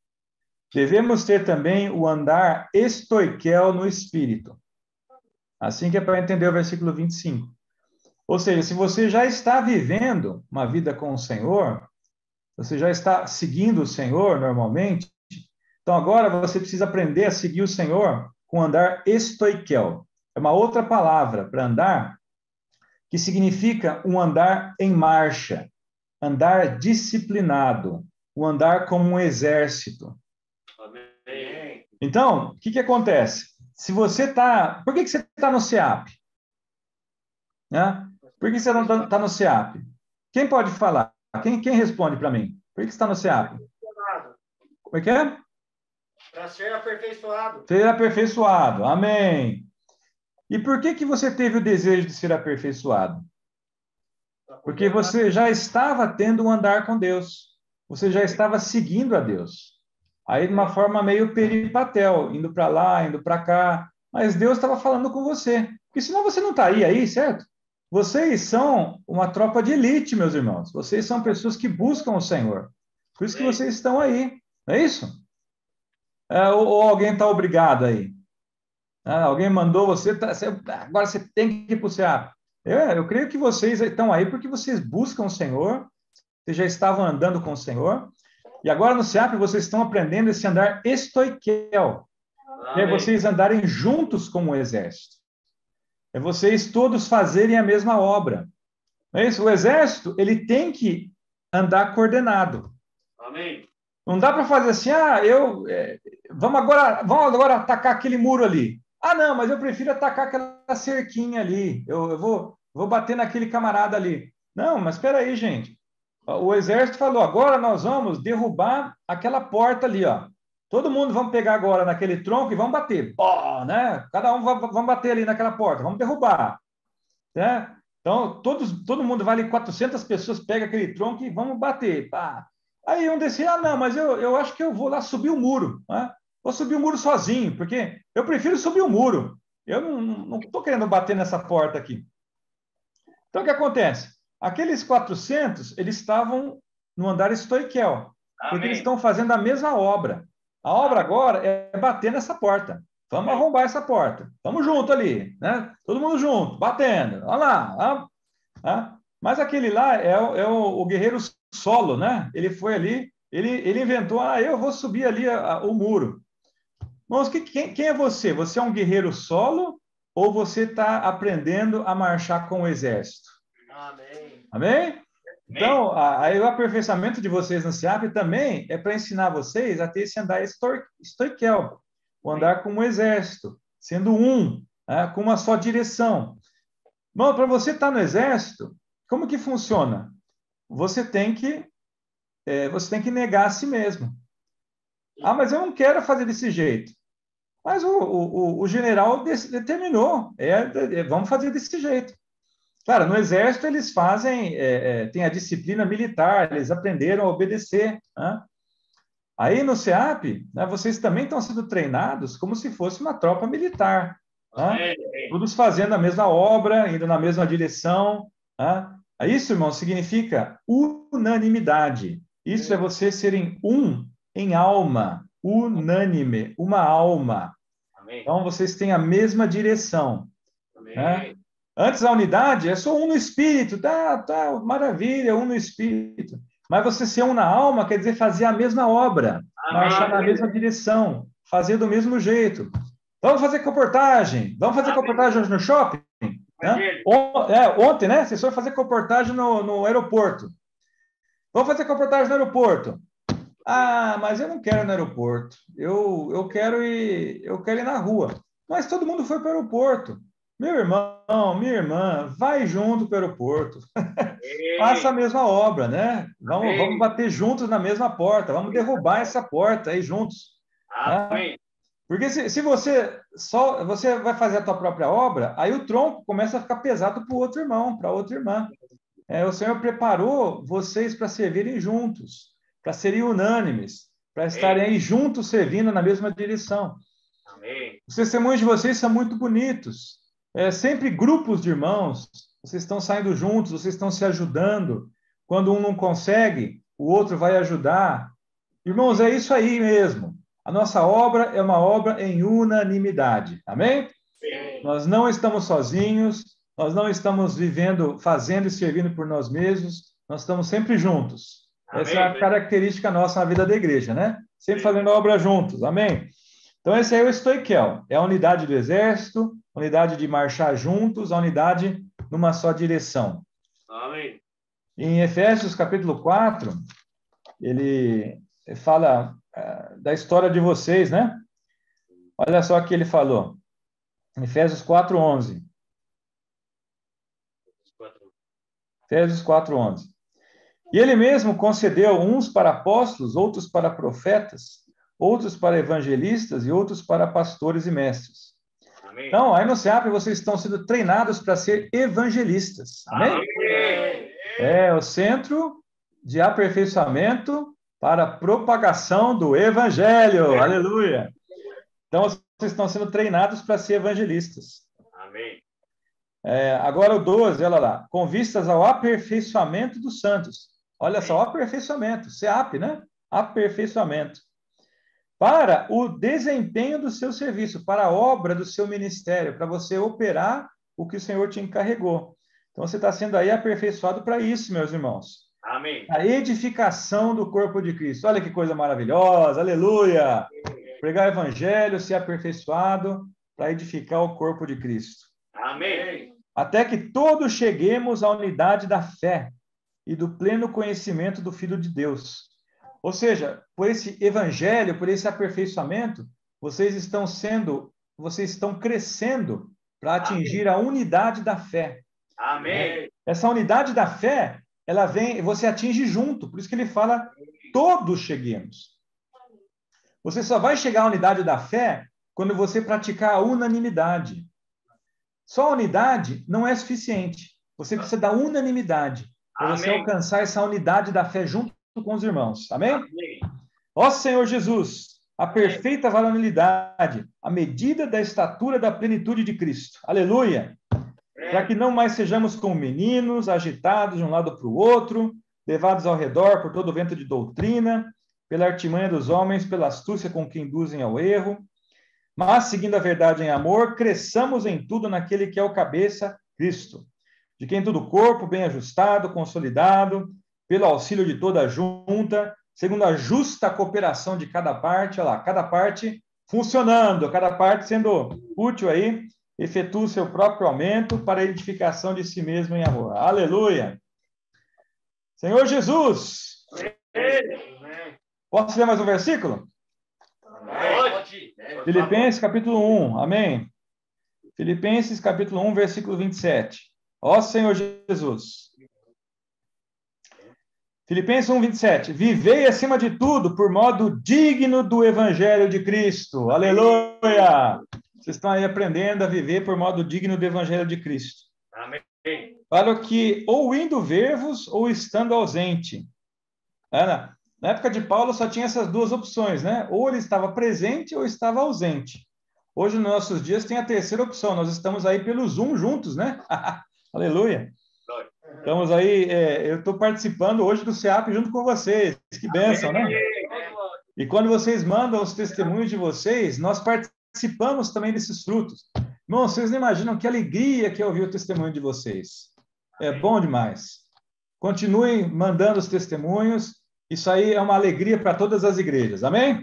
devemos ter também o andar estoiquel no espírito. Assim que é para entender o versículo 25. Ou seja, se você já está vivendo uma vida com o Senhor, você já está seguindo o Senhor normalmente, então agora você precisa aprender a seguir o Senhor com o andar estoiquel. É uma outra palavra para andar, que significa um andar em marcha, andar disciplinado, um andar como um exército. Amém. Então, o que acontece? Se você está... Por que você está no SEAP? Né? Por que você não está no SEAP? Quem pode falar? Quem responde para mim? Por que você está no SEAP? Como é que é? Para ser aperfeiçoado. Ser aperfeiçoado. Amém. E por que você teve o desejo de ser aperfeiçoado? Porque você já estava tendo um andar com Deus. você já estava seguindo a Deus. Aí, de uma forma meio peripatel, indo para lá, indo para cá. Mas Deus estava falando com você. Porque senão você não estaria aí, certo? Vocês são uma tropa de elite, meus irmãos. Vocês são pessoas que buscam o Senhor. Por isso que vocês estão aí. Não é isso? Ou alguém está obrigado aí? Alguém mandou você, agora você tem que ir para o SEAP. Eu creio que vocês estão aí porque vocês buscam o Senhor, vocês já estavam andando com o Senhor, e agora no SEAP vocês estão aprendendo esse andar estoiquel, que é vocês andarem juntos como um exército. É vocês todos fazerem a mesma obra. Não é isso? O exército, ele tem que andar coordenado. Amém. Não dá para fazer assim, vamos agora atacar aquele muro ali. Não, mas eu prefiro atacar aquela cerquinha ali. Eu vou bater naquele camarada ali. Não, mas espera aí, gente. O exército falou, agora nós vamos derrubar aquela porta ali, ó. Todo mundo vamos pegar agora naquele tronco e vamos bater. Pô, né? Cada um vamos bater ali naquela porta, vamos derrubar. Né? Então, todo mundo vai ali, 400 pessoas, pega aquele tronco e vamos bater. Pá. Aí um desse, não, mas eu acho que eu vou lá subir o muro. Né? Vou subir o muro sozinho, porque eu prefiro subir o muro. Eu não estou querendo bater nessa porta aqui. Então, o que acontece? Aqueles 400, eles estavam no andar estoiquel, porque eles estão fazendo a mesma obra. A obra agora é bater nessa porta. Vamos arrombar essa porta. Vamos junto ali, né? Todo mundo junto, batendo. Olha lá. Mas aquele lá é o guerreiro solo, né? Ele foi ali, ele inventou, eu vou subir ali o muro. Mas quem é você? Você é um guerreiro solo ou você está aprendendo a marchar com o exército? Amém? Então, aí o aperfeiçoamento de vocês no SEAP também é para ensinar vocês a ter esse andar estoiquel, o andar como um exército, sendo com uma só direção. Bom, para você estar no exército, como que funciona? Você tem que negar a si mesmo. Mas eu não quero fazer desse jeito. Mas o general determinou, vamos fazer desse jeito. Claro, no exército eles tem a disciplina militar, eles aprenderam a obedecer. Né? Aí no SEAP, né, vocês também estão sendo treinados como se fosse uma tropa militar. Né? Todos fazendo a mesma obra, indo na mesma direção. Né? Isso, irmão, significa unanimidade. Isso é vocês serem em alma, unânime, uma alma. Então, vocês têm a mesma direção. Né? Antes, a unidade é só no espírito, tá, maravilha, no espírito. Mas você ser na alma quer dizer fazer a mesma obra, marchar na mesma direção, fazer do mesmo jeito. Vamos fazer comportagem no shopping? Né? Ontem, né? Vocês foram fazer comportagem no aeroporto. Vamos fazer comportagem no aeroporto. Mas eu não quero ir no aeroporto. Eu quero ir na rua. Mas todo mundo foi para o aeroporto. Meu irmão, minha irmã, vai junto para o aeroporto. Faça a mesma obra, né? Vamos bater juntos na mesma porta. Vamos derrubar essa porta aí juntos. Né? Porque se você vai fazer a tua própria obra, aí o tronco começa a ficar pesado para o outro irmão, para outra irmã. O Senhor preparou vocês para servirem juntos, para serem unânimes, para estarem aí juntos servindo na mesma direção. Os testemunhos de vocês são muito bonitos. Sempre grupos de irmãos, vocês estão saindo juntos, vocês estão se ajudando. Quando um não consegue, o outro vai ajudar. Irmãos, é isso aí mesmo. A nossa obra é uma obra em unanimidade. Amém? Nós não estamos sozinhos, nós não estamos fazendo e servindo por nós mesmos, nós estamos sempre juntos. Essa é a característica nossa na vida da igreja, né? Sempre fazendo a obra juntos. Amém? Então, esse aí é o estoiquel. É a unidade do exército, a unidade de marchar juntos, a unidade numa só direção. Amém. Em Efésios, capítulo 4, ele fala da história de vocês, né? Olha só o que ele falou. Em Efésios 4:11. Efésios 4:11. E ele mesmo concedeu uns para apóstolos, outros para profetas, outros para evangelistas e outros para pastores e mestres. Amém. Então, aí no SEAP vocês estão sendo treinados para ser evangelistas. Amém? Amém. É o centro de aperfeiçoamento para a propagação do Evangelho. Aleluia! Então, vocês estão sendo treinados para ser evangelistas. Amém. Agora o 12, olha lá. Com vistas ao aperfeiçoamento dos santos. Olha só, aperfeiçoamento. SEAP, né? Aperfeiçoamento. Para o desempenho do seu serviço, para a obra do seu ministério, para você operar o que o Senhor te encarregou. Então, você está sendo aí aperfeiçoado para isso, meus irmãos. Amém. A edificação do corpo de Cristo. Olha que coisa maravilhosa. Aleluia! Pregar o evangelho, ser aperfeiçoado para edificar o corpo de Cristo. Amém. Até que todos cheguemos à unidade da fé e do pleno conhecimento do Filho de Deus. Ou seja, por esse evangelho, por esse aperfeiçoamento, vocês estão crescendo para atingir a unidade da fé. Amém. Essa unidade da fé, ela vem, você atinge junto, por isso que ele fala, todos cheguemos. Você só vai chegar à unidade da fé quando você praticar a unanimidade. Só a unidade não é suficiente. Você precisa da unanimidade para você alcançar essa unidade da fé junto com os irmãos. Amém? Amém. Ó Senhor Jesus, a perfeita varonilidade, a medida da estatura da plenitude de Cristo. Aleluia! Para que não mais sejamos como meninos, agitados de um lado para o outro, levados ao redor por todo o vento de doutrina, pela artimanha dos homens, pela astúcia com que induzem ao erro, mas, seguindo a verdade em amor, cresçamos em tudo naquele que é o cabeça, Cristo, de quem todo o corpo, bem ajustado, consolidado, pelo auxílio de toda a junta, segundo a justa cooperação de cada parte, olha lá, cada parte funcionando, cada parte sendo útil aí, efetua o seu próprio aumento para a edificação de si mesmo em amor. Aleluia! Senhor Jesus! Posso ler mais um versículo? Pode. Filipenses capítulo 1, amém? Filipenses capítulo 1, versículo 27. Ó Senhor Jesus. Filipenses 1, 27. Vivei acima de tudo por modo digno do Evangelho de Cristo. Aleluia! Vocês estão aí aprendendo a viver por modo digno do Evangelho de Cristo. Amém. Para o que ou indo ver-vos ou estando ausente. Na época de Paulo só tinha essas duas opções, né? Ou ele estava presente ou estava ausente. Hoje, nos nossos dias, tem a terceira opção. Nós estamos aí pelo Zoom juntos, né? Aleluia! Estamos aí, eu estou participando hoje do SEAP junto com vocês. Que bênção, né? E quando vocês mandam os testemunhos de vocês, nós participamos também desses frutos. Irmão, vocês não imaginam que alegria que é ouvir o testemunho de vocês. É bom demais. Continuem mandando os testemunhos. Isso aí é uma alegria para todas as igrejas. Amém?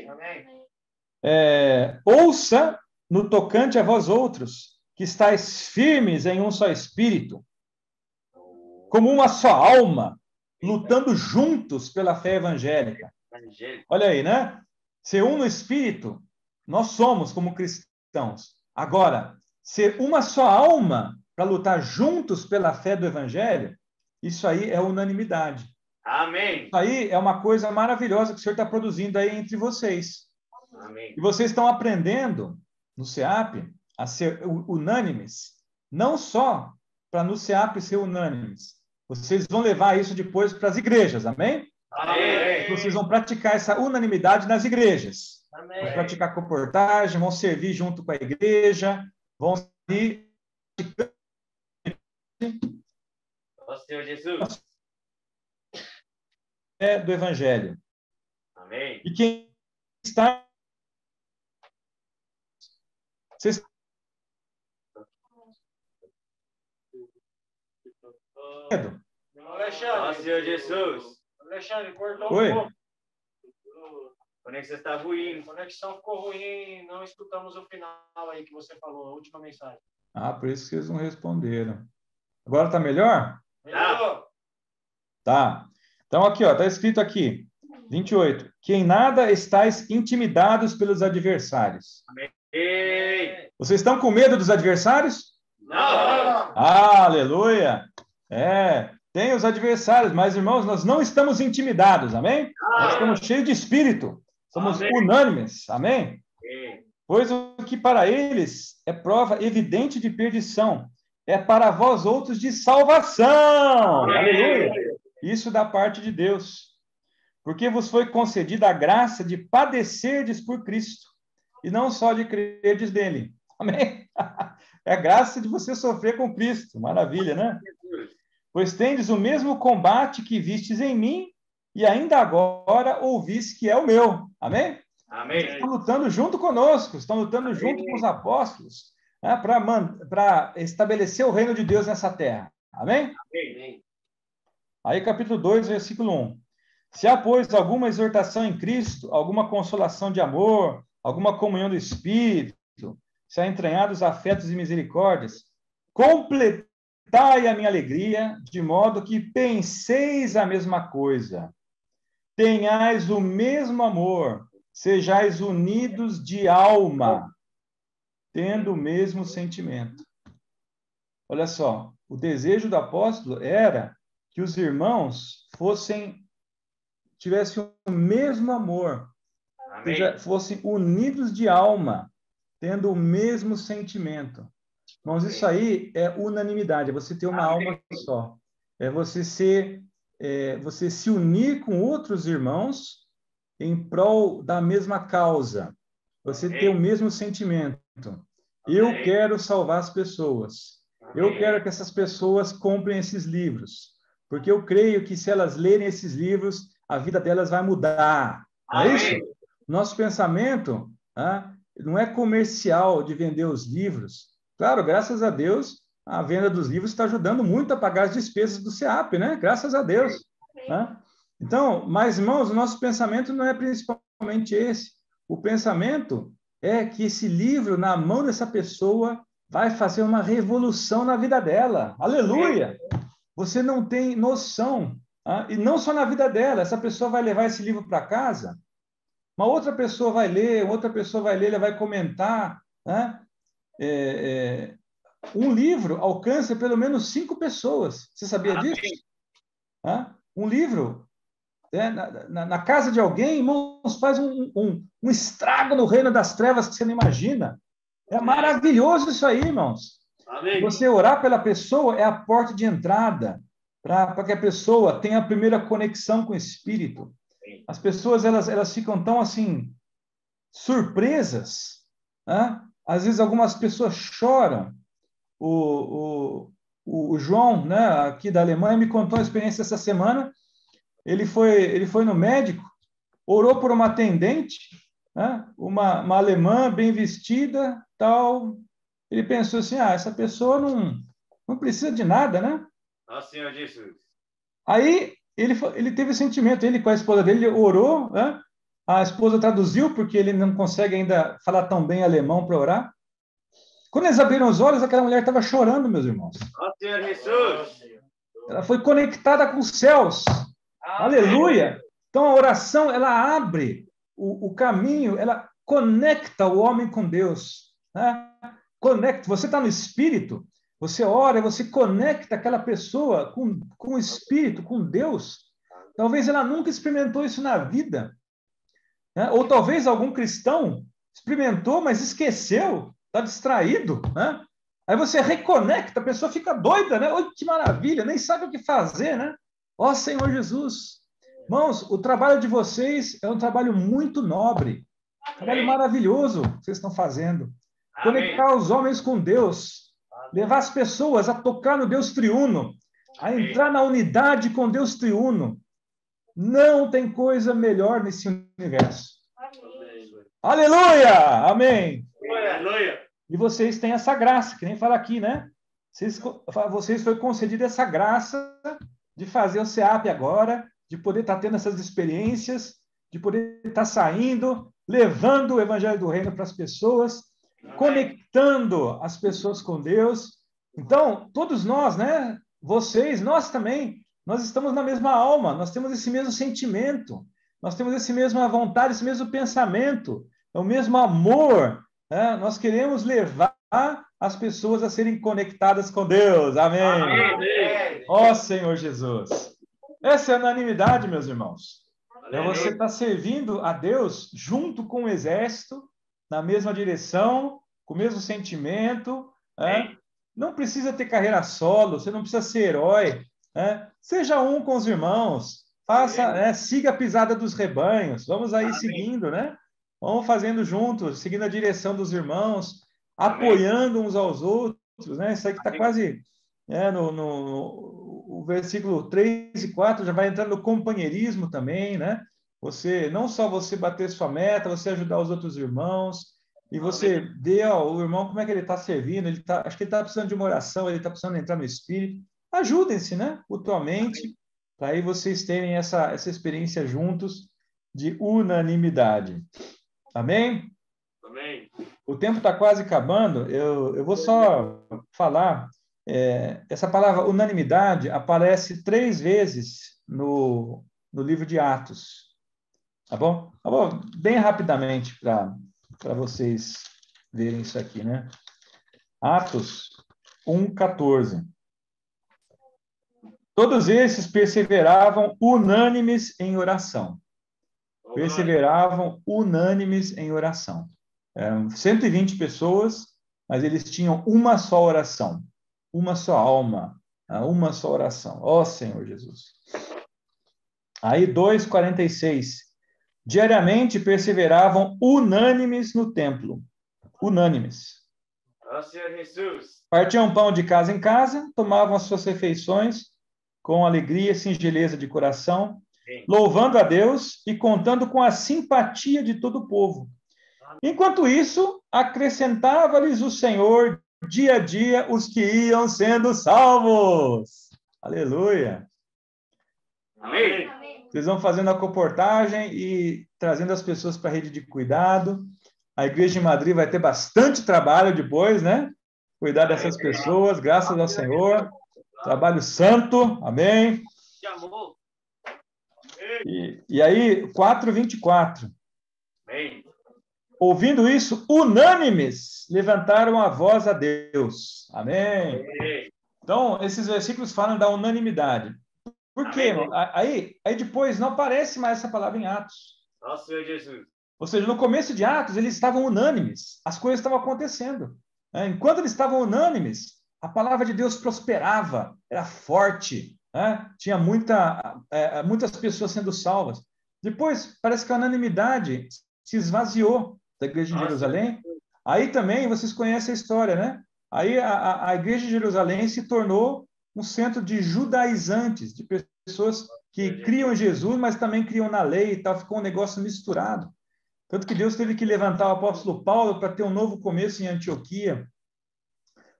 Amém. Ouça no tocante a vós outros, que estáis firmes em um só espírito, como uma só alma, lutando juntos pela fé evangélica. Olha aí, né? Ser um no espírito, nós somos como cristãos. Agora, ser uma só alma para lutar juntos pela fé do evangelho, isso aí é unanimidade. Amém. Isso aí é uma coisa maravilhosa que o Senhor está produzindo aí entre vocês. Amém. E vocês estão aprendendo no SEAP a ser unânimes, não só para no SEAP ser unânimes. Vocês vão levar isso depois para as igrejas, amém? Amém. Vocês vão praticar essa unanimidade nas igrejas. Amém. Vão praticar comportagem, vão servir junto com a igreja, vão servir Ó Senhor Jesus. do Evangelho. Amém. E quem está... Vocês... Alexandre. Ó Senhor Jesus. Alexandre, cortou Oi. um pouco. A conexão está ruim. A conexão ficou ruim, não escutamos o final aí que você falou, a última mensagem. por isso que eles não responderam. Agora está melhor? Melhorou? Tá. Então, aqui, ó, está escrito aqui, 28. Que em nada estáis intimidados pelos adversários. Amém. Vocês estão com medo dos adversários? Não. Aleluia! Tem os adversários, mas, irmãos, nós não estamos intimidados, amém? Nós estamos cheios de espírito, somos unânimes, amém? Pois o que para eles é prova evidente de perdição, é para vós outros de salvação. Aleluia! Isso da parte de Deus. porque vos foi concedida a graça de padecerdes por Cristo, e não só de crerdes nele. Amém? É a graça de você sofrer com Cristo. Maravilha, né? Pois tendes o mesmo combate que vistes em mim, e ainda agora ouvis que é o meu. Amém? Amém. Estão lutando junto conosco, estão lutando junto com os apóstolos, né, para estabelecer o reino de Deus nessa terra. Amém? Amém. Aí, capítulo 2, versículo 1. Se há, pois, alguma exortação em Cristo, alguma consolação de amor, alguma comunhão do Espírito, se há entranhados afetos e misericórdias, completai a minha alegria, de modo que penseis a mesma coisa, tenhais o mesmo amor, sejais unidos de alma, tendo o mesmo sentimento. Olha só, o desejo do apóstolo era que os irmãos tivessem o mesmo amor, fossem unidos de alma, tendo o mesmo sentimento. Irmãos, isso aí é unanimidade, é você ter uma alma só. É você se unir com outros irmãos em prol da mesma causa. Você ter o mesmo sentimento. Eu quero salvar as pessoas. Eu quero que essas pessoas comprem esses livros. Porque eu creio que se elas lerem esses livros, a vida delas vai mudar. Não é isso? Nosso pensamento não é comercial de vender os livros. Claro, graças a Deus, a venda dos livros está ajudando muito a pagar as despesas do SEAP, né? Graças a Deus. Né? Então, mas, irmãos, o nosso pensamento não é principalmente esse. O pensamento é que esse livro, na mão dessa pessoa, vai fazer uma revolução na vida dela. Aleluia! Você não tem noção. E não só na vida dela. Essa pessoa vai levar esse livro para casa, uma outra pessoa vai ler, ela vai comentar. Né? Um livro alcança pelo menos 5 pessoas. Você sabia disso? Um livro na casa de alguém, irmãos, faz um estrago no reino das trevas que você não imagina. É maravilhoso isso aí, irmãos. Amém. Você orar pela pessoa é a porta de entrada para que a pessoa tenha a primeira conexão com o Espírito. As pessoas elas ficam tão assim surpresas. Né? Às vezes algumas pessoas choram. O João, né, aqui da Alemanha, me contou uma experiência essa semana. Ele foi no médico, orou por uma atendente, né, uma alemã bem vestida, tal. Ele pensou assim, essa pessoa não precisa de nada, né? Senhor Jesus. Aí ele teve sentimento, ele com a esposa dele orou, né? A esposa traduziu, porque ele não consegue ainda falar tão bem alemão para orar. Quando eles abriram os olhos, aquela mulher estava chorando, meus irmãos. Senhor Jesus. Ela foi conectada com os céus. Aleluia! Então, a oração, ela abre o caminho, ela conecta o homem com Deus. Né? Conecta. Você está no Espírito, você ora, você conecta aquela pessoa com o Espírito, com Deus. Talvez ela nunca experimentou isso na vida. Né? Ou talvez algum cristão experimentou, mas esqueceu, está distraído. Né? Aí você reconecta, a pessoa fica doida, né? Oi, que maravilha, nem sabe o que fazer, né? Ó Senhor Jesus. Irmãos, o trabalho de vocês é um trabalho muito nobre, um trabalho maravilhoso que vocês estão fazendo. Conectar os homens com Deus, levar as pessoas a tocar no Deus triuno, a entrar na unidade com Deus triuno. Não tem coisa melhor nesse universo. Aleluia! Amém! Aleluia! E vocês têm essa graça, que nem fala aqui, né? Vocês foi concedida essa graça de fazer o SEAP agora, de poder estar tendo essas experiências, de poder estar saindo, levando o Evangelho do Reino para as pessoas, conectando as pessoas com Deus. Então, todos nós, né? Vocês, nós também, nós estamos na mesma alma, nós temos esse mesmo sentimento, nós temos essa mesma vontade, esse mesmo pensamento, o mesmo amor. Né? Nós queremos levar as pessoas a serem conectadas com Deus. Amém. Ó Senhor Jesus. Essa é a unanimidade, meus irmãos. É você estar servindo a Deus junto com o exército, na mesma direção, com o mesmo sentimento. Né? Não precisa ter carreira solo, você não precisa ser herói. Né? Seja um com os irmãos. Siga a pisada dos rebanhos. Vamos aí seguindo, né? Vamos fazendo juntos, seguindo a direção dos irmãos, apoiando uns aos outros, né? Isso aí que está quase o versículo 3 e 4 já vai entrando no companheirismo também, né? Não só você bater sua meta, você ajudar os outros irmãos, e você ver o irmão como é que ele está servindo, acho que ele está precisando de uma oração, ele está precisando entrar no Espírito. Ajudem-se, né? Mutuamente, para aí vocês terem essa experiência juntos de unanimidade. Amém? Amém. O tempo está quase acabando, eu vou só falar, essa palavra unanimidade aparece 3 vezes no livro de Atos. Tá bom? Tá bom? Bem rapidamente para vocês verem isso aqui, né? Atos 1:14. Todos esses perseveravam unânimes em oração. Perseveravam unânimes em oração. Eram 120 pessoas, mas eles tinham uma só oração, uma só alma, uma só oração. Ó Senhor Jesus. Aí 2:46. Diariamente perseveravam unânimes no templo. Unânimes. Ó Senhor Jesus. Partiam pão de casa em casa, tomavam as suas refeições com alegria e singeleza de coração, louvando a Deus e contando com a simpatia de todo o povo. Enquanto isso, acrescentava-lhes o Senhor dia a dia os que iam sendo salvos. Aleluia. Amém. Vocês vão fazendo a comportagem e trazendo as pessoas para a rede de cuidado. A Igreja de Madrid vai ter bastante trabalho depois, né? Cuidar dessas pessoas, graças ao Senhor. Trabalho santo, amém? E aí, 4:24. Amém. Ouvindo isso, unânimes, levantaram a voz a Deus. Amém? Então, esses versículos falam da unanimidade. Por quê, irmão? Aí depois não aparece mais essa palavra em Atos. Nosso Senhor Jesus. Ou seja, no começo de Atos, eles estavam unânimes. As coisas estavam acontecendo. Enquanto eles estavam unânimes, a palavra de Deus prosperava, era forte. Tinha muitas pessoas sendo salvas. Depois, parece que a unanimidade se esvaziou da igreja de Jerusalém. Aí também, vocês conhecem a história, né? Aí a igreja de Jerusalém se tornou um centro de judaizantes, de pessoas que criam em Jesus, mas também criam na lei e tal, ficou um negócio misturado. Tanto que Deus teve que levantar o apóstolo Paulo para ter um novo começo em Antioquia.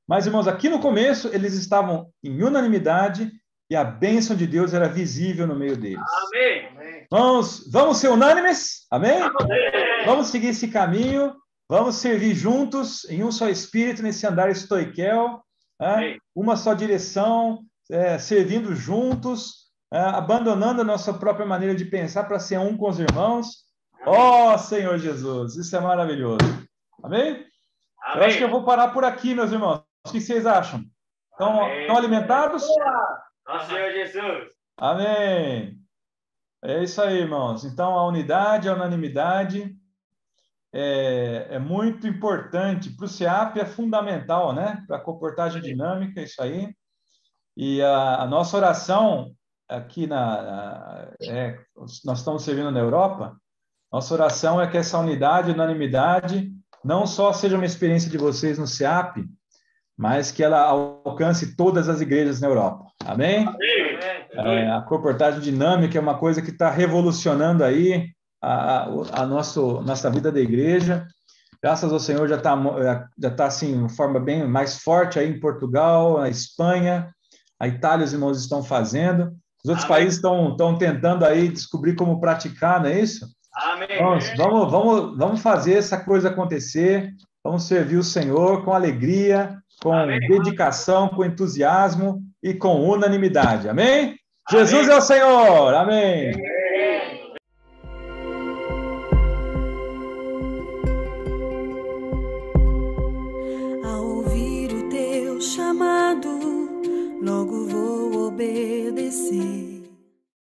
Mas, irmãos, aqui no começo, eles estavam em unanimidade e a bênção de Deus era visível no meio deles. Amém. Vamos ser unânimes? Amém? Amém. Vamos seguir esse caminho, vamos servir juntos em um só espírito, nesse andar estoiquel, uma só direção, servindo juntos, abandonando a nossa própria maneira de pensar para ser um com os irmãos. Ó Senhor Jesus, isso é maravilhoso. Amém? Eu acho que eu vou parar por aqui, meus irmãos. O que vocês acham? Estão alimentados? Nosso Senhor Jesus. Amém. É isso aí, irmãos. Então, a unidade, a unanimidade é muito importante. Para o SEAP é fundamental, né? Para a comportagem dinâmica, isso aí. E a nossa oração aqui nós estamos servindo na Europa, nossa oração é que essa unidade, unanimidade, não só seja uma experiência de vocês no SEAP, mas que ela alcance todas as igrejas na Europa. Amém? A comportagem dinâmica é uma coisa que está revolucionando aí a nossa vida da igreja. Graças ao Senhor já está assim, de uma forma bem mais forte aí em Portugal, na Espanha, a Itália os irmãos estão fazendo. Os outros países estão tentando aí descobrir como praticar, não é isso? Amém. Vamos fazer essa coisa acontecer. Vamos servir o Senhor com alegria, com dedicação, com entusiasmo e com unanimidade. Amém? Jesus é o Senhor. Amém.